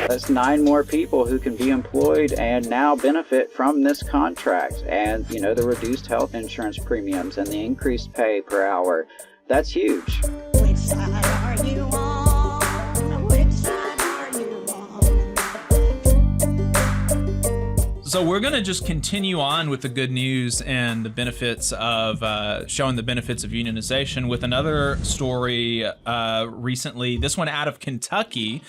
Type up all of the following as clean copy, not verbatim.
That's 9 more people who can be employed and now benefit from this contract. And, the reduced health insurance premiums and the increased pay per hour. That's huge. Which side are you on? Which side are you on? So we're going to just continue on with the good news and the benefits of showing the benefits of unionization with another story recently. This one out of Kentucky.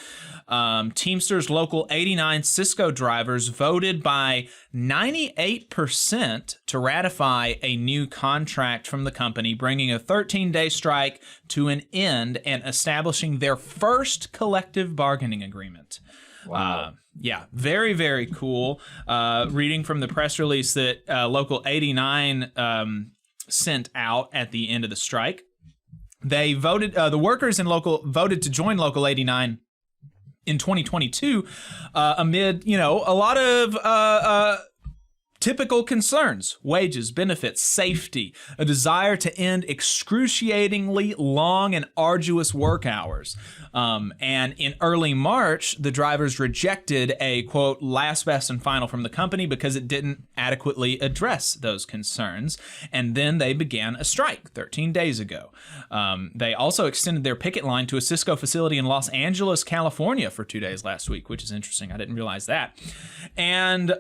Teamsters Local 89 Sysco drivers voted by 98% to ratify a new contract from the company, bringing a 13-day strike to an end and establishing their first collective bargaining agreement. Wow. Yeah, very, very cool. Reading from the press release that Local 89 sent out at the end of the strike, they voted. The workers in local voted to join Local 89 in 2022 amid, a lot of typical concerns: wages, benefits, safety, a desire to end excruciatingly long and arduous work hours. And in early March, the drivers rejected a, quote, last, best, and final from the company because it didn't adequately address those concerns. And then they began a strike 13 days ago. They also extended their picket line to a Sysco facility in Los Angeles, California for 2 days last week, which is interesting. I didn't realize that. And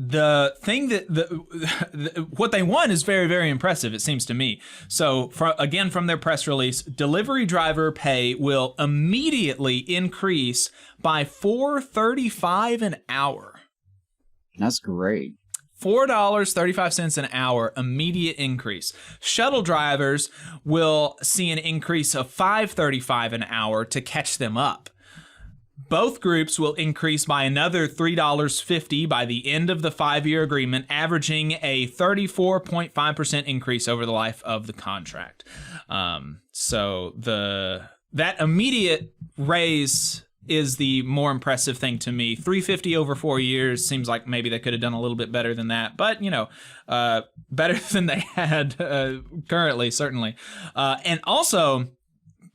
the thing that what they want is very, very impressive, it seems to me. So again, from their press release, delivery driver pay will immediately increase by $4.35 an hour. That's great. $4.35 an hour, immediate increase. Shuttle drivers will see an increase of $5.35 an hour to catch them up. Both groups will increase by another $3.50 by the end of the 5-year agreement, averaging a 34.5% increase over the life of the contract. So that immediate raise is the more impressive thing to me. $3.50 over 4 years seems like maybe they could have done a little bit better than that, but better than they had currently, certainly. And also,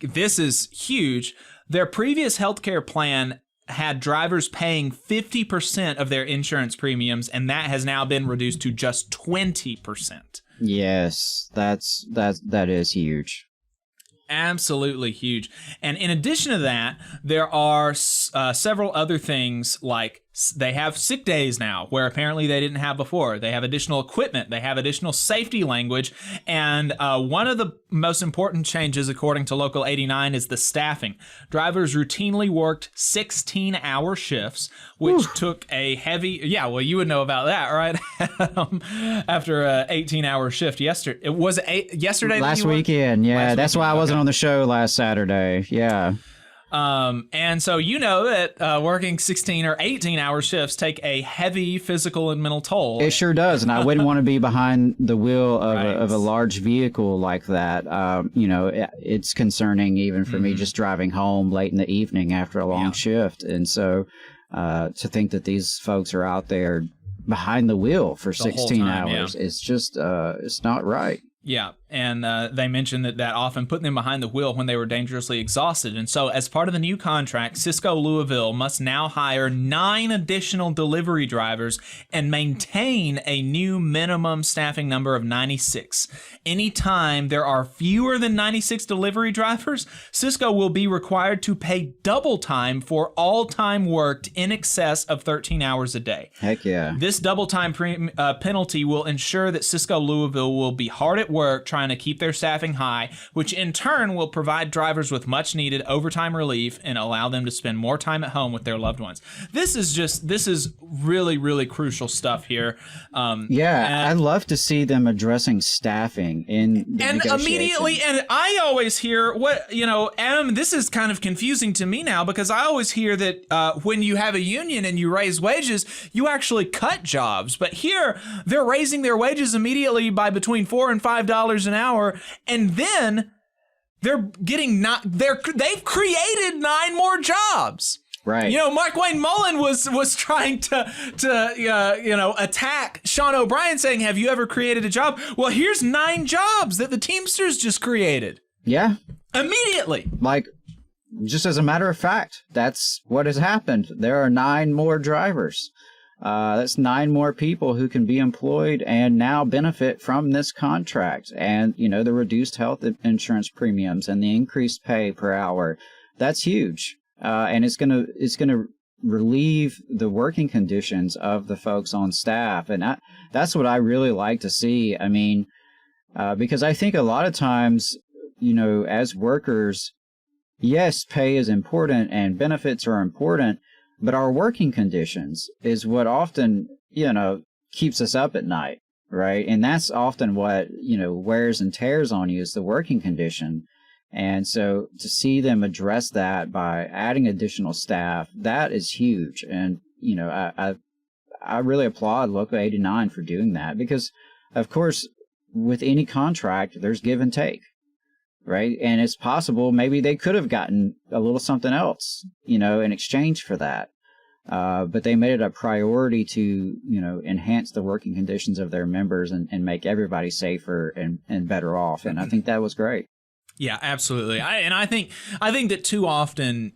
this is huge. Their previous healthcare plan had drivers paying 50% of their insurance premiums, and that has now been reduced to just 20%. Yes, that is huge. Absolutely huge. And in addition to that, there are several other things, like they have sick days now, where apparently they didn't have before. They have additional equipment. They have additional safety language. And one of the most important changes, according to Local 89, is the staffing. Drivers routinely worked 16-hour shifts, which took a heavy... Yeah, well, you would know about that, right? After an 18-hour shift yesterday. It was yesterday. Last weekend, yeah. Last That's weekend. Why I wasn't on the show last Saturday. Yeah. And so that working 16 or 18-hour shifts take a heavy physical and mental toll. It sure does, and I wouldn't want to be behind the wheel of a large vehicle like that. It's concerning even for me just driving home late in the evening after a long shift. And so to think that these folks are out there behind the wheel for 16 hours, it's just it's not right. Yeah, and they mentioned that often put them behind the wheel when they were dangerously exhausted. And so as part of the new contract, Sysco Louisville must now hire 9 additional delivery drivers and maintain a new minimum staffing number of 96. Anytime there are fewer than 96 delivery drivers, Sysco will be required to pay double time for all time worked in excess of 13 hours a day. Heck yeah. This double time penalty will ensure that Sysco Louisville will be hard at work trying to keep their staffing high, which in turn will provide drivers with much needed overtime relief and allow them to spend more time at home with their loved ones. This is really, really crucial stuff here. I'd love to see them addressing staffing in the and immediately. And I always hear Adam, this is kind of confusing to me now, because I always hear that when you have a union and you raise wages, you actually cut jobs. But here they're raising their wages immediately by between $4 and $5 an hour, and then they've created 9 more jobs. Right. Mark Wayne Mullen was trying to attack Sean O'Brien, saying, "Have you ever created a job?" Well, here's 9 jobs that the Teamsters just created. Yeah. Immediately. Like, just as a matter of fact, that's what has happened. There are 9 more drivers. That's 9 more people who can be employed and now benefit from this contract. And, you know, the reduced health insurance premiums and the increased pay per hour, that's huge. And it's going to relieve the working conditions of the folks on staff. And that's what I really like to see. I mean, because I think a lot of times, you know, as workers, yes, pay is important and benefits are important, but our working conditions is what often, you know, keeps us up at night, right? And that's often what, you know, wears and tears on you is the working condition. And so to see them address that by adding additional staff, that is huge. And, you know, I really applaud Local 89 for doing that because, of course, with any contract, there's give and take, right? And it's possible maybe they could have gotten a little something else, you know, in exchange for that. But they made it a priority to, you know, enhance the working conditions of their members and make everybody safer and better off. And I think that was great. Yeah, absolutely. I think that too often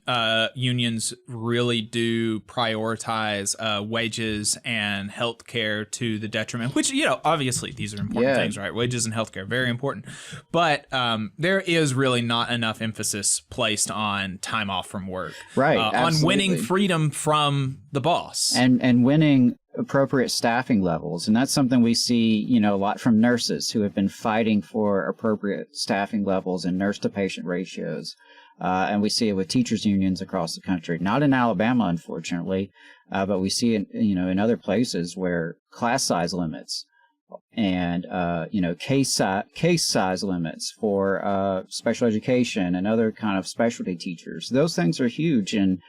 unions really do prioritize wages and healthcare to the detriment, which, you know, obviously these are important things, right? Wages and healthcare, very important. But there is really not enough emphasis placed on time off from work. Right. On winning freedom from the boss. And winning appropriate staffing levels. And that's something we see, you know, a lot from nurses who have been fighting for appropriate staffing levels and nurse to patient ratios. And we see it with teachers unions across the country, not in Alabama, unfortunately, but we see it, you know, in other places where class size limits and, you know, case size limits for special education and other kind of specialty teachers. Those things are huge. And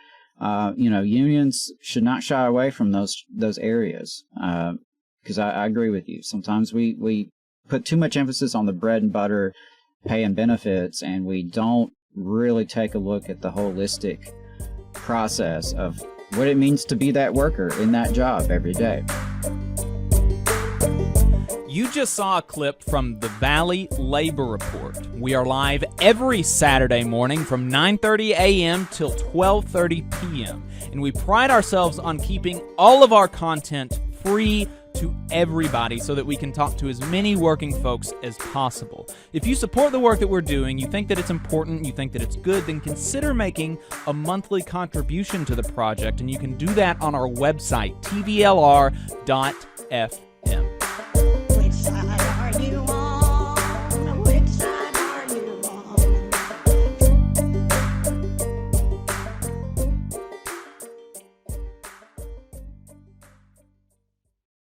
you know, unions should not shy away from those areas, because I agree with you. Sometimes we put too much emphasis on the bread and butter pay and benefits, and we don't really take a look at the holistic process of what it means to be that worker in that job every day. You just saw a clip from the Valley Labor Report. We are live every Saturday morning from 9:30 a.m. till 12:30 p.m. And we pride ourselves on keeping all of our content free to everybody so that we can talk to as many working folks as possible. If you support the work that we're doing, you think that it's important, you think that it's good, then consider making a monthly contribution to the project. And you can do that on our website, tvlr.fm.